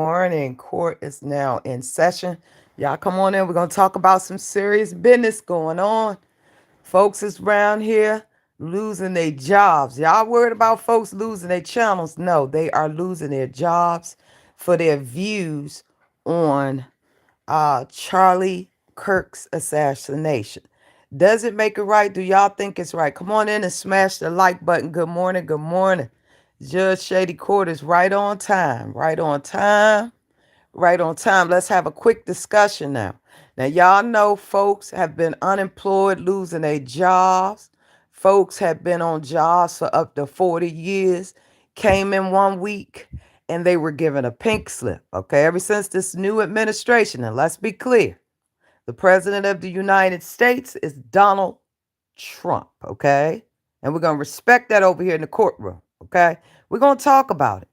morning. Court is now in session. Y'all come on in. We're going to talk about some serious business going on. Folks is around here losing their jobs. Y'all worried about folks losing their channels? No, they are losing their jobs for their views on Charlie Kirk's assassination. Does it make it right? Do y'all think it's right? Come on in and smash the like button. Good morning. Good morning. Judge Shady Court is right on time. Right on time. Right on time. Let's have a quick discussion now. Now, y'all know folks have been unemployed, losing their jobs. Folks have been on jobs for up to 40 years, came in 1 week, and they were given a pink slip. Okay, ever since this new administration, and let's be clear, the president of the United States is Donald Trump. Okay, and we're going to respect that over here in the courtroom. Okay, we're going to talk about it.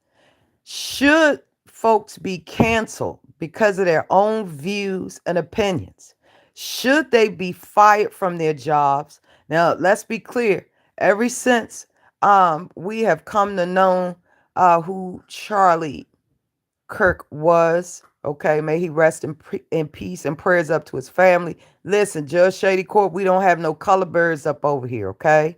Should folks be canceled because of their own views and opinions? Should they be fired from their jobs? Now, let's be clear. Ever since we have come to know who Charlie Kirk was, okay, may he rest in peace, and prayers up to his family. Listen, Judge Shady Court, we don't have no color birds up over here, okay?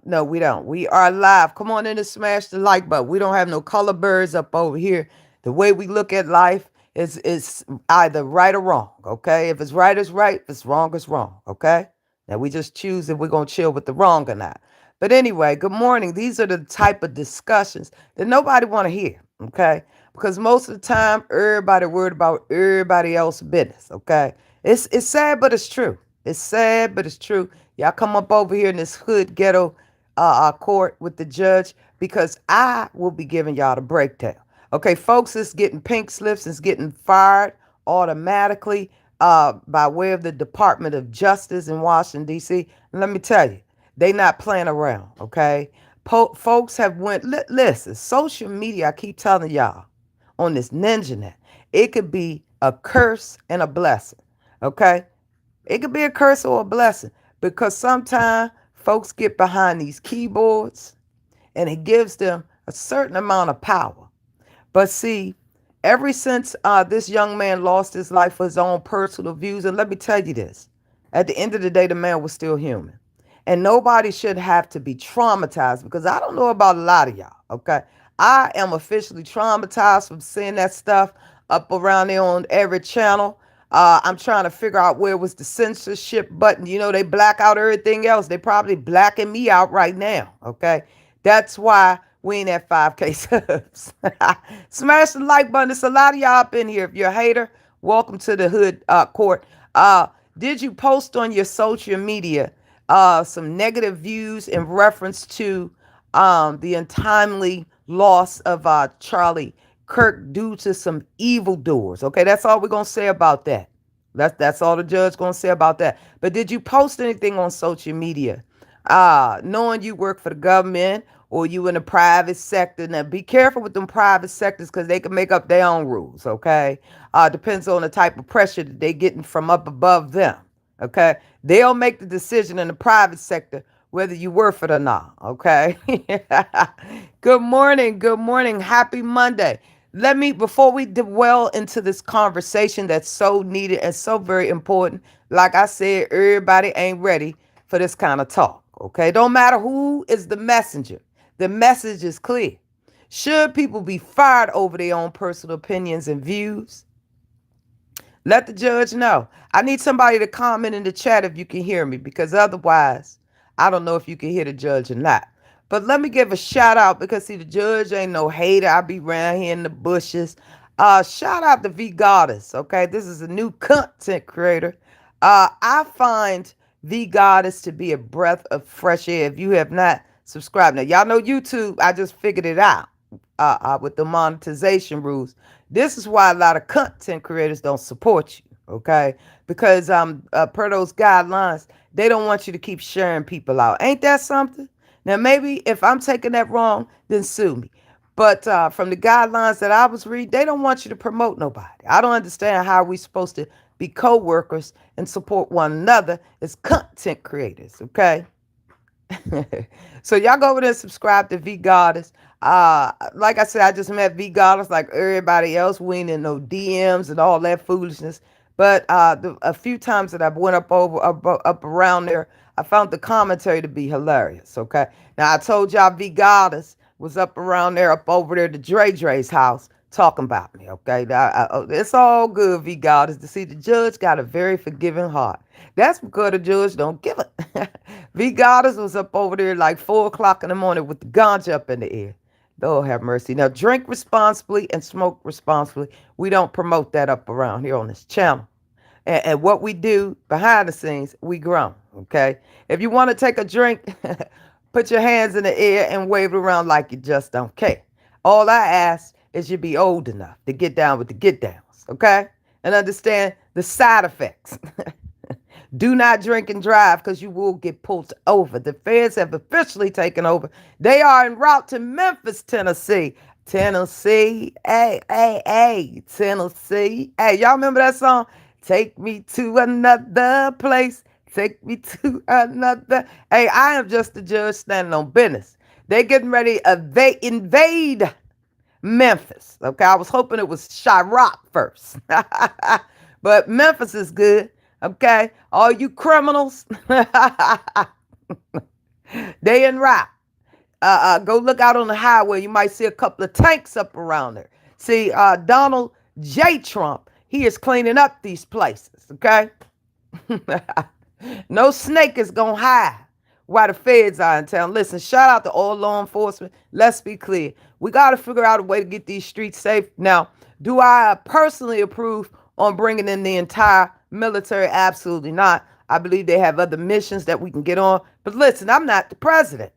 No, we don't. We are live. Come on in and smash the like button. We don't have no color birds up over here. The way we look at life is either right or wrong, okay? If it's right, it's right. If it's wrong, it's wrong, okay? Now we just choose if we're going to chill with the wrong or not. But anyway, good morning. These are the type of discussions that nobody want to hear, okay? Because most of the time, everybody worried about everybody else's business, okay? It's sad, but it's true. It's sad, but it's true. Y'all come up over here in this hood ghetto court with the judge, because I will be giving y'all the breakdown. Okay, folks is getting pink slips, is getting fired automatically by way of the Department of Justice in Washington, D.C. And let me tell you, they not playing around, okay? Folks have listen, social media, I keep telling y'all, on this ninja net, it could be a curse and a blessing, okay? It could be a curse or a blessing, because sometimes folks get behind these keyboards and it gives them a certain amount of power. But see, ever since this young man lost his life for his own personal views, and let me tell you this, at the end of the day, the man was still human. And nobody should have to be traumatized, because I don't know about a lot of y'all, okay? I am officially traumatized from seeing that stuff up around there on every channel. I'm trying to figure out where was the censorship button. You know, they black out everything else. They probably blacking me out right now, okay? That's why we ain't at 5K subs. Smash the like button. There's a lot of y'all up in here. If you're a hater, welcome to the hood court. Did you post on your social media some negative views in reference to the untimely loss of Charlie Kirk due to some evildoers? Okay, that's all we're gonna say about that. That's all the judge gonna say about that. But did you post anything on social media, knowing you work for the government or you in the private sector? Now be careful with them private sectors, because they can make up their own rules, okay? Depends on the type of pressure that they getting from up above them, okay? They'll make the decision in the private sector whether you worth it or not, okay? Good morning, good morning, happy Monday. Before we dwell into this conversation that's so needed and so very important, like I said, everybody ain't ready for this kind of talk, okay? Don't matter who is the messenger. The message is clear. Should people be fired over their own personal opinions and views? Let the judge know. I need somebody to comment in the chat if you can hear me, because otherwise, I don't know if you can hear the judge or not. But let me give a shout out, because see, the judge ain't no hater. I be around here in the bushes. Shout out to V Goddess. Okay, this is a new content creator. I find V Goddess to be a breath of fresh air. If you have not subscribed, now y'all know YouTube. I just figured it out with the monetization rules. This is why a lot of content creators don't support you, okay? Because per those guidelines, they don't want you to keep sharing people out. Ain't that something? Now, maybe if I'm taking that wrong, then sue me. But from the guidelines that I was reading, they don't want you to promote nobody. I don't understand how we supposed to be co-workers and support one another as content creators, okay? So y'all go over there and subscribe to V Goddess. Like I said, I just met V Goddess like everybody else. We ain't in no DMs and all that foolishness. But a few times that I went up around there, I found the commentary to be hilarious. Okay, now I told y'all V Goddess was up around there, up over there to Dre's house, talking about me. Okay, now, it's all good. V Goddess to see the judge got a very forgiving heart. That's because the judge don't give it. V Goddess was up over there like 4 o'clock in the morning with the ganja up in the air. Lord have mercy. Now, drink responsibly and smoke responsibly. We don't promote that up around here on this channel. And what we do behind the scenes, we grown, okay? If you want to take a drink, put your hands in the air and wave it around like you just don't care. All I ask is you be old enough to get down with the get downs, okay? And understand the side effects. Do not drink and drive because you will get pulled over. The feds have officially taken over. They are en route to Memphis, Tennessee. Tennessee, hey, Tennessee. Hey, y'all remember that song? Take me to another place. Take me to another. Hey, I am just the judge standing on business. They getting ready to invade Memphis. Okay, I was hoping it was Chirac first. But Memphis is good. Okay, all you criminals, they en route. Go look out on the highway. You might see a couple of tanks up around there. See, Donald J. Trump, he is cleaning up these places. Okay, no snake is gonna hide while the feds are in town. Listen, shout out to all law enforcement. Let's be clear. We got to figure out a way to get these streets safe. Now, do I personally approve on bringing in the entire military? Absolutely not. I believe they have other missions that we can get on. But listen, I'm not the president.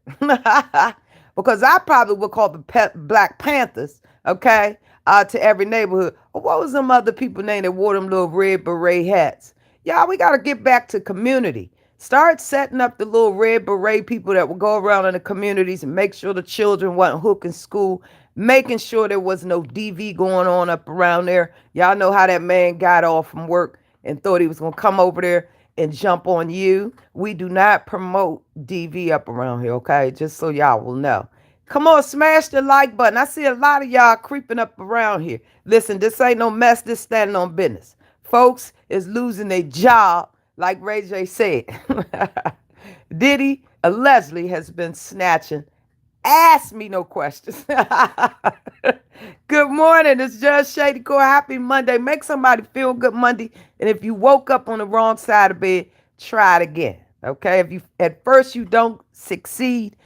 Because I probably would call the Black Panthers, okay, to every neighborhood. Or what was them other people named that wore them little red beret hats? Y'all, we got to get back to community. Start setting up the little red beret people that will go around in the communities and make sure the children wasn't hooked in school, making sure there was no DV going on up around there. Y'all know how that man got off from work and thought he was going to come over there and jump on you. We do not promote DV up around here, okay? Just so y'all will know. Come on, smash the like button. I see a lot of y'all creeping up around here. Listen, this ain't no mess. This standing on business. Folks is losing their job, like Ray J said. Diddy allegedly has been snatching. Ask me no questions. Good morning. It's Judge Shady Core. Happy Monday. Make somebody feel good Monday. And if you woke up on the wrong side of bed, try it again. Okay? If you at first you don't succeed,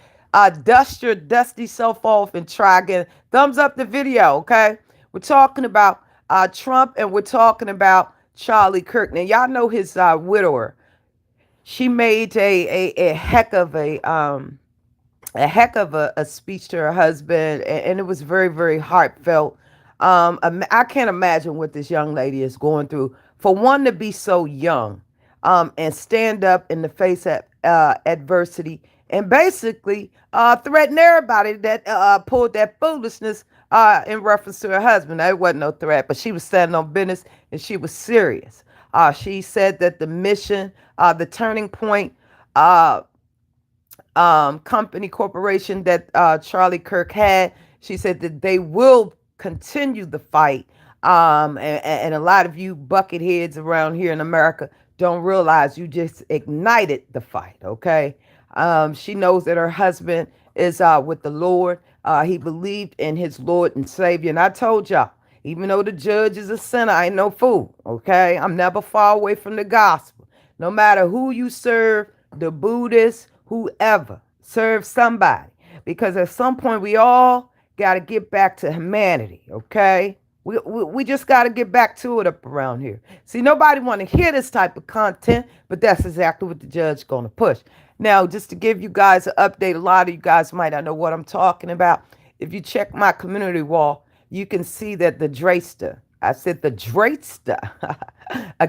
dust your dusty self off and try again. Thumbs up the video. Okay? We're talking about Trump and we're talking about CHARLIE KIRK. Now y'all know his widower. She made a heck of a speech to her husband, and it was very, very heartfelt. I can't imagine what this young lady is going through. For one to be so young, and stand up in the face of adversity, and basically threaten everybody that pulled that foolishness in reference to her husband. That wasn't no threat, but she was standing on business, and she was serious. She said that the mission, the turning point, company corporation that CHARLIE KIRK had. She said that they will continue the fight. And a lot of you bucket heads around here in America don't realize you just ignited the fight. Okay. She knows that her husband is with the Lord. He believed in his Lord and Savior. And I told y'all, even though the judge is a sinner, I ain't no fool. Okay. I'm never far away from the gospel. No matter who you serve, the Buddhists, whoever, serve somebody. Because at some point we all got to get back to humanity, okay? We just got to get back to it up around here. See, nobody want to hear this type of content, but that's exactly what the judge going to push. Now, just to give you guys an update, a lot of you guys might not know what I'm talking about. If you check my community wall, you can see that the Drayster, I said the Drayster,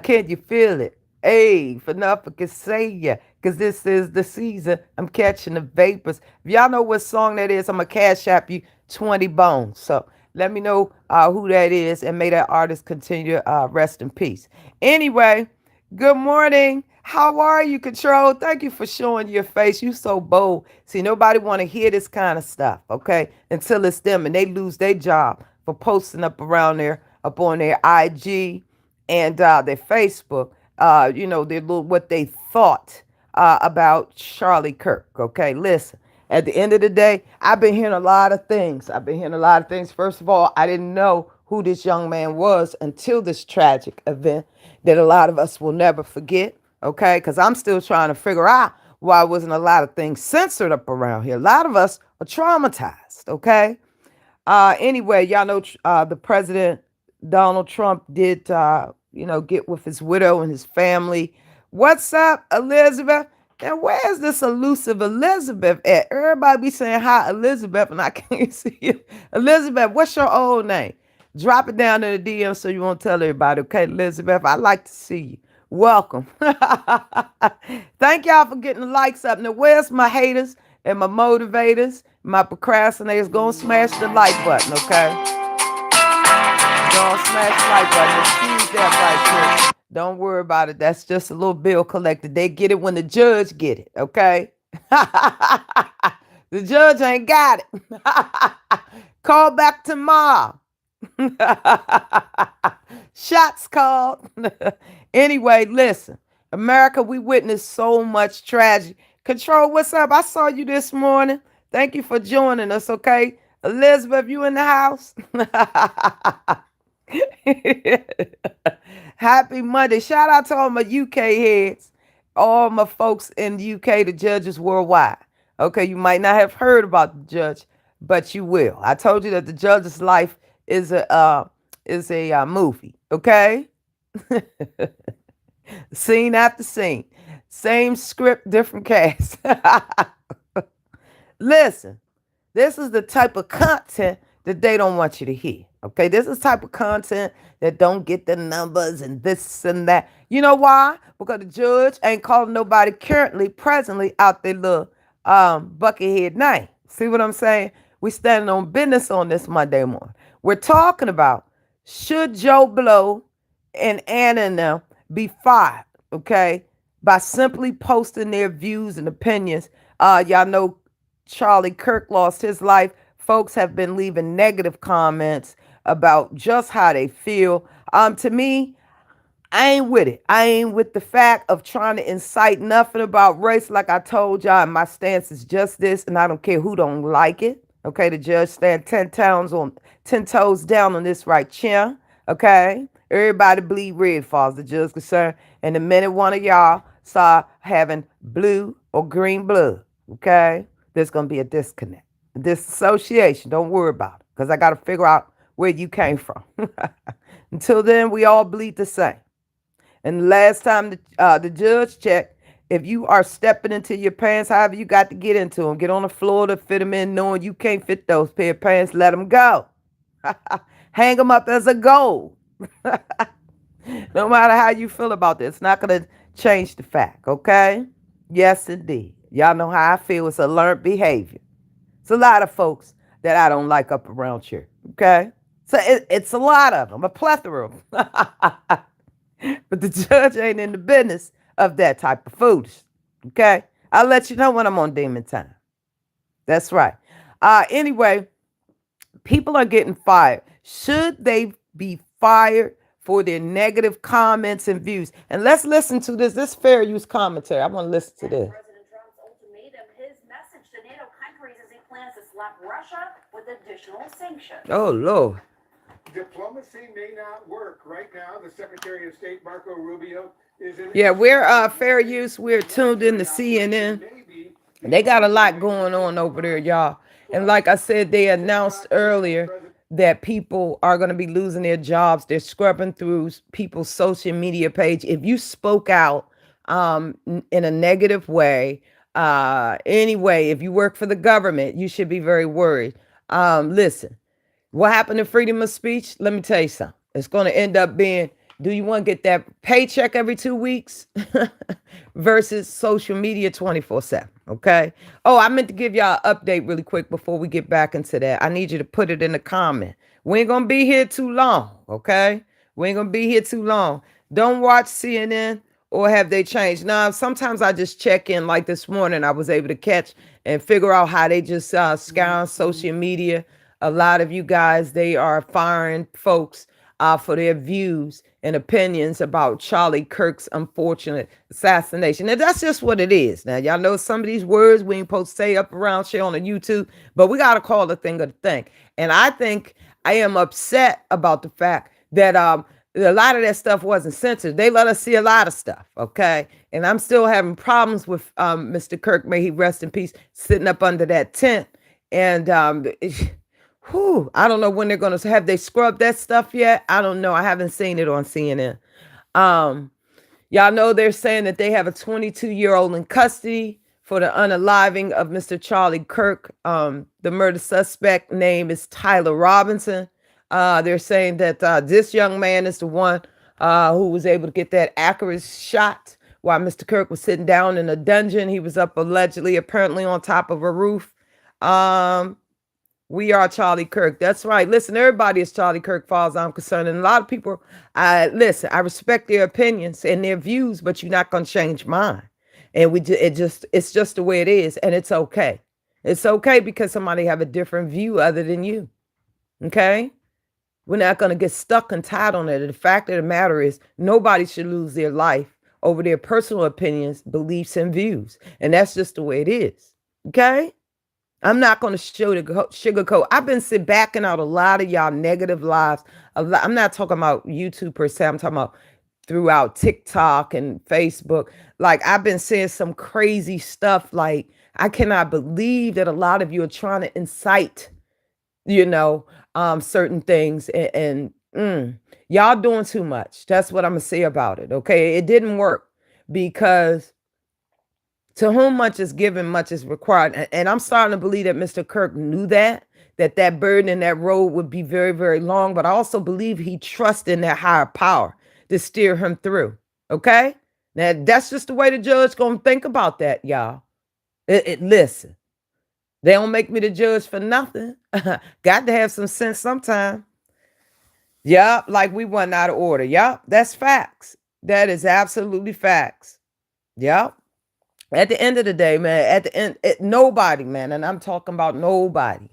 can't you feel it? Hey, for nothing can say ya, because this is the season. I'm catching the vapors. If y'all know what song that is, I'm going to cash app you 20 bones. So let me know who that is, and may that artist continue to rest in peace. Anyway, good morning. How are you, Control? Thank you for showing your face. You so bold. See, nobody want to hear this kind of stuff, okay? Until it's them and they lose their job for posting up around there, up on their IG and their Facebook, their little what they thought about Charlie Kirk. Okay, listen. At the end of the day, I've been hearing a lot of things. First of all, I didn't know who this young man was until this tragic event that a lot of us will never forget. Okay, because I'm still trying to figure out why wasn't a lot of things censored up around here. A lot of us are traumatized. Okay, anyway, y'all know the president Donald Trump did, get with his widow and his family. What's up, Elizabeth? And where's this elusive Elizabeth at? Everybody be saying hi, Elizabeth, and I can't see you. Elizabeth, what's your old name? Drop it down in the DM so you won't tell everybody. Okay, Elizabeth, I'd like to see you. Welcome. Thank y'all for getting the likes up. Now, where's my haters and my motivators, my procrastinators? Go and smash the like button, okay? Go and smash the like button. Excuse that right quick. Don't worry about it. That's just a little bill collector. They get it when the judge get it, okay? The judge ain't got it. Call back tomorrow. Shots called. Anyway, listen. America, we witnessed so much tragedy. Control, what's up? I saw you this morning. Thank you for joining us, okay? Elizabeth, you in the house? Happy Monday. Shout out to all my UK heads, all my folks in the UK, the judges worldwide. Okay, you might not have heard about the judge, but you will. I told you that the judge's life is a movie. Okay, scene after scene, same script, different cast. Listen, this is the type of content that they don't want you to hear. Okay, this is the type of content that don't get the numbers and this and that. You know why? Because the judge ain't calling nobody currently, presently out their little buckethead name. See what I'm saying? We standing on business on this Monday morning. We're talking about should Joe Blow and Anna and them be fired, okay, by simply posting their views and opinions. Y'all know Charlie Kirk lost his life. Folks have been leaving negative comments about just how they feel. To me, I ain't with it. I ain't with the fact of trying to incite nothing about race. Like I told y'all, my stance is just this, and I don't care who don't like it. Okay, the judge stand 10 toes down on this right chin. Okay, everybody bleed red, far as the judge concerned. And the minute one of y'all start having blue or green blood, okay, there's gonna be a disconnect, disassociation. Don't worry about it, because I got to figure out where you came from. Until then, we all bleed the same. And the last time the judge checked, if you are stepping into your pants, however you got to get into them, get on the floor to fit them in, knowing you can't fit those pair of pants, let them go. Hang them up as a goal. No matter how you feel about this, it's not going to change the fact, okay? Yes, indeed. Y'all know how I feel. It's a learned behavior. It's a lot of folks that I don't like up around here, okay? So it's a lot of them, a plethora of them. But the judge ain't in the business of that type of foolishness, okay? I'll let you know when I'm on demon time. That's right. Anyway, people are getting fired. Should they be fired for their negative comments and views? And let's listen to this fair use commentary. I want to listen to this. President Trump's ultimatum, his message to NATO countries as he plans to slap Russia with additional sanctions. Oh, Lord. Diplomacy may not work right now. The Secretary of State, Marco Rubio, is in. Yeah, we're fair use. We're tuned in to CNN. They got a lot going on over there, y'all. And like I said, they announced earlier that people are going to be losing their jobs. They're scrubbing through people's social media page. If you spoke out in a negative way, anyway, if you work for the government, you should be very worried. Listen, what happened to freedom of speech? Let me tell you something. It's going to end up being, do you want to get that paycheck every 2 weeks versus social media 24/7? Okay. Oh, I meant to give y'all an update really quick before we get back into that. I need you to put it in the comment. We ain't going to be here too long. Okay. We ain't going to be here too long. Don't watch CNN or have they changed? Now, sometimes I just check in. Like this morning, I was able to catch and figure out how they just scour social media. A lot of you guys, they are firing folks for their views and opinions about Charlie Kirk's unfortunate assassination. And that's just what it is. Now, y'all know some of these words we ain't supposed to say up around shit on the YouTube, but we got to call the thing a thing. And I think I am upset about the fact that a lot of that stuff wasn't censored. They let us see a lot of stuff, okay? And I'm still having problems with Mr. Kirk, may he rest in peace, sitting up under that tent. And I don't know when they're going to have they scrubbed that stuff yet. I don't know. I haven't seen it on CNN. Y'all know they're saying that they have a 22-year-old in custody for the unaliving of Mr. Charlie Kirk. The murder suspect name is Tyler Robinson. They're saying that this young man is the one who was able to get that accurate shot while Mr. Kirk was sitting down in a dungeon. He was up apparently on top of a roof. We are Charlie Kirk. That's right. Listen, everybody is Charlie Kirk, as far as I'm concerned. And a lot of people, I respect their opinions and their views, but you're not going to change mine. And it's just the way it is. And it's okay. It's okay because somebody have a different view other than you. Okay? We're not going to get stuck and tied on it. The fact of the matter is nobody should lose their life over their personal opinions, beliefs, and views. And that's just the way it is. Okay? I'm not going to sugarcoat. I've been backing out a lot of y'all negative lives. I'm not talking about YouTube per se. I'm talking about throughout TikTok and Facebook. Like, I've been seeing some crazy stuff. Like, I cannot believe that a lot of you are trying to incite, certain things. And y'all doing too much. That's what I'm going to say about it. Okay. It didn't work because to whom much is given, much is required. And I'm starting to believe that Mr. Kirk knew that burden and that road would be very, very long. But I also believe he trusted in that higher power to steer him through. Okay? Now, that's just the way the judge going to think about that, y'all. Listen, they don't make me the judge for nothing. Got to have some sense sometime. Yup, like we went out of order. Yup, that's facts. That is absolutely facts. Yup. At the end of the day, man, nobody, man, and I'm talking about nobody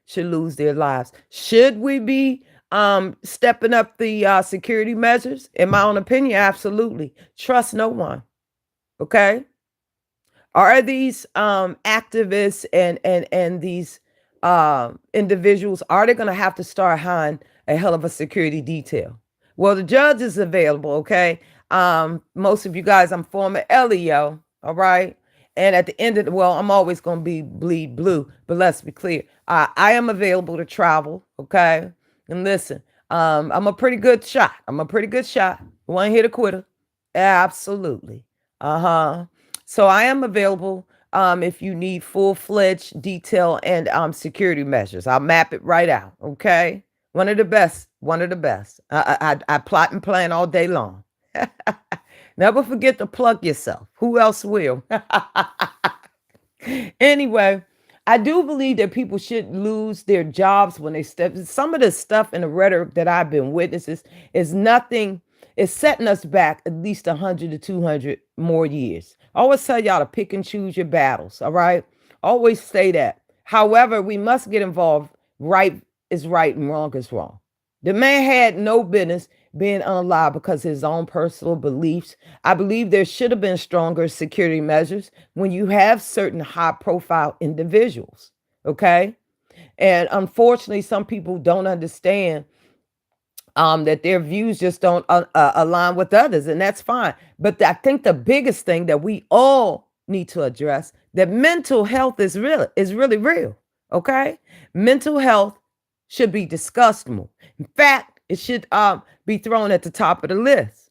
should lose their lives. Should we be stepping up the security measures? In my own opinion, absolutely. Trust no one. Okay? Are these activists and these individuals, are they going to have to start hiring a hell of a security detail? Well, the judge is available, okay? Most of you guys, I'm former LEO, all right? And at the end of I'm always going to be bleed blue, but let's be clear. I am available to travel, okay? And listen, I'm a pretty good shot. One hit a quitter. Absolutely. So I am available if you need full-fledged detail and security measures. I'll map it right out, okay? One of the best. I plot and plan all day long. Never forget to plug yourself. Who else will? Anyway, I do believe that people should lose their jobs when they step. Some of the stuff in the rhetoric that I've been witnessing is nothing. It's setting us back at least 100 to 200 more years. I always tell y'all to pick and choose your battles. All right. Always say that. However, we must get involved. Right is right and wrong is wrong. The man had no business being unalive because of his own personal beliefs. I believe there should have been stronger security measures when you have certain high profile individuals. Okay. And unfortunately, some people don't understand that their views just don't align with others, and that's fine. But I think the biggest thing that we all need to address, that mental health is really real. Okay. Mental health should be discussed more. In fact, it should be thrown at the top of the list,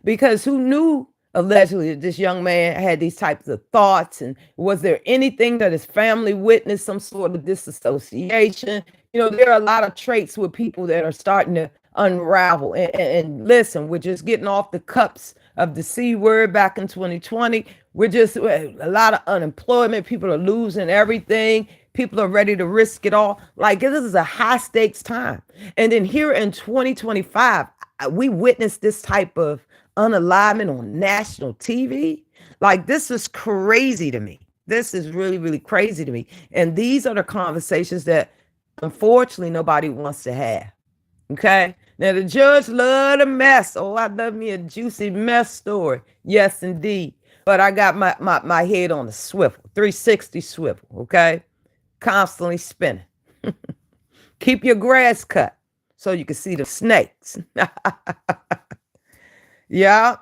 because who knew allegedly that this young man had these types of thoughts? And was there anything that his family witnessed, some sort of disassociation? There are a lot of traits with people that are starting to unravel. And listen, we're just getting off the cups of the C word back in 2020. We're just a lot of unemployment. People are losing everything. People are ready to risk it all. Like, this is a high stakes time. And then here in 2025, we witnessed this type of unalignment on national TV. Like, this is crazy to me. This is really, really crazy to me. And these are the conversations that unfortunately nobody wants to have. Okay. Now the judge loved a mess. Oh, I love me a juicy mess story. Yes, indeed. But I got my head on a swivel, 360 swivel. Okay. Constantly spinning. Keep your grass cut so you can see the snakes. Yeah.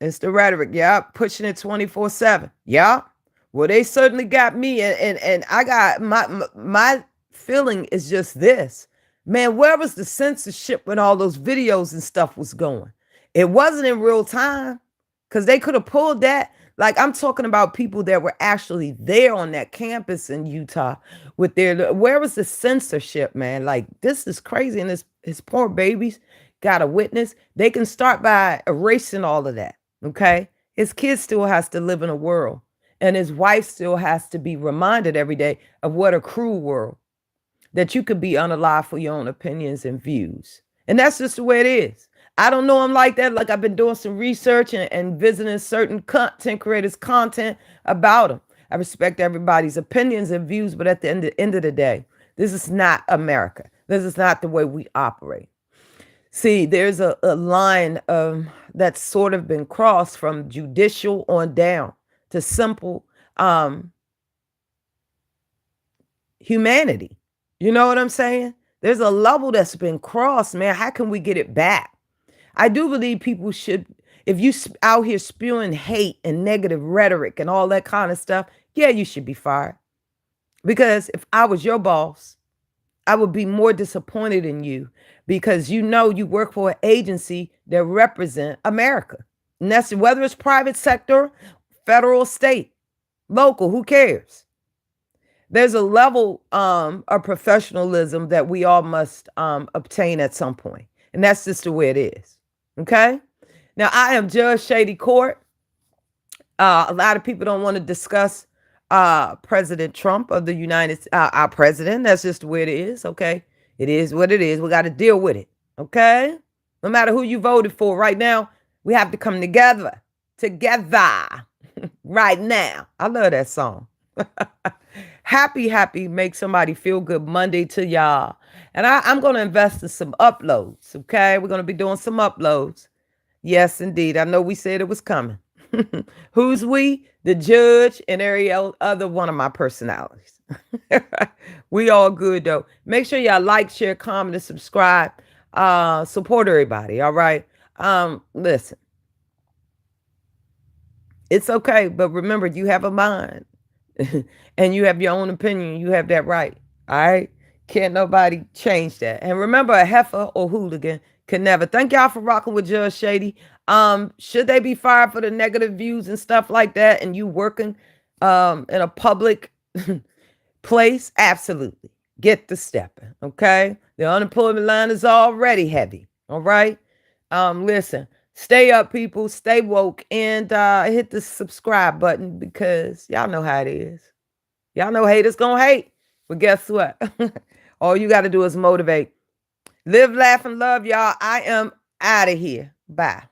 It's the rhetoric. Yeah. Pushing it 24/7. Yeah. Well, they certainly got me. And I got my feeling is just this. Man, where was the censorship when all those videos and stuff was going? It wasn't in real time because they could have pulled that. Like, I'm talking about people that were actually there on that campus in Utah with where was the censorship, man? Like, this is crazy. And his poor babies got a witness. They can start by erasing all of that. Okay. His kid still has to live in a world, and his wife still has to be reminded every day of what a cruel world that you could be unalive for your own opinions and views. And that's just the way it is. I don't know him like that. Like, I've been doing some research and visiting certain content creators' content about him. I respect everybody's opinions and views, but at the end of the day, this is not America. This is not the way we operate. See, there's a line that's sort of been crossed from judicial on down to simple humanity. You know what I'm saying? There's a level that's been crossed, man. How can we get it back? I do believe people should, if you out here spewing hate and negative rhetoric and all that kind of stuff, yeah, you should be fired. Because if I was your boss, I would be more disappointed in you because you work for an agency that represent America. And that's whether it's private sector, federal, state, local, who cares? There's a level of professionalism that we all must obtain at some point. And that's just the way it is. Okay? Now, I am Judge Shady Court. A lot of people don't want to discuss President Trump of the our president. That's just the way it is. Okay? It is what it is. We got to deal with it. Okay? No matter who you voted for right now, we have to come together. Together. Right now. I love that song. Happy, make somebody feel good Monday to y'all. And I'm going to invest in some uploads, okay? We're going to be doing some uploads. Yes, indeed. I know we said it was coming. Who's we? The judge and every other one of my personalities. We all good, though. Make sure y'all like, share, comment, and subscribe. Support everybody, all right? Listen. It's okay, but remember, you have a mind. And you have your own opinion. You have that right. All right. Can't nobody change that. And remember, a heifer or hooligan can never. Thank y'all for rocking with Judge Shady. Should they be fired for the negative views and stuff like that? And you working in a public place? Absolutely. Get the stepping. Okay. The unemployment line is already heavy. All right. Listen. Stay up, people. Stay woke. And hit the subscribe button because y'all know how it is. Y'all know haters gonna hate. But guess what? All you got to do is motivate. Live, laugh, and love, y'all. I am out of here. Bye.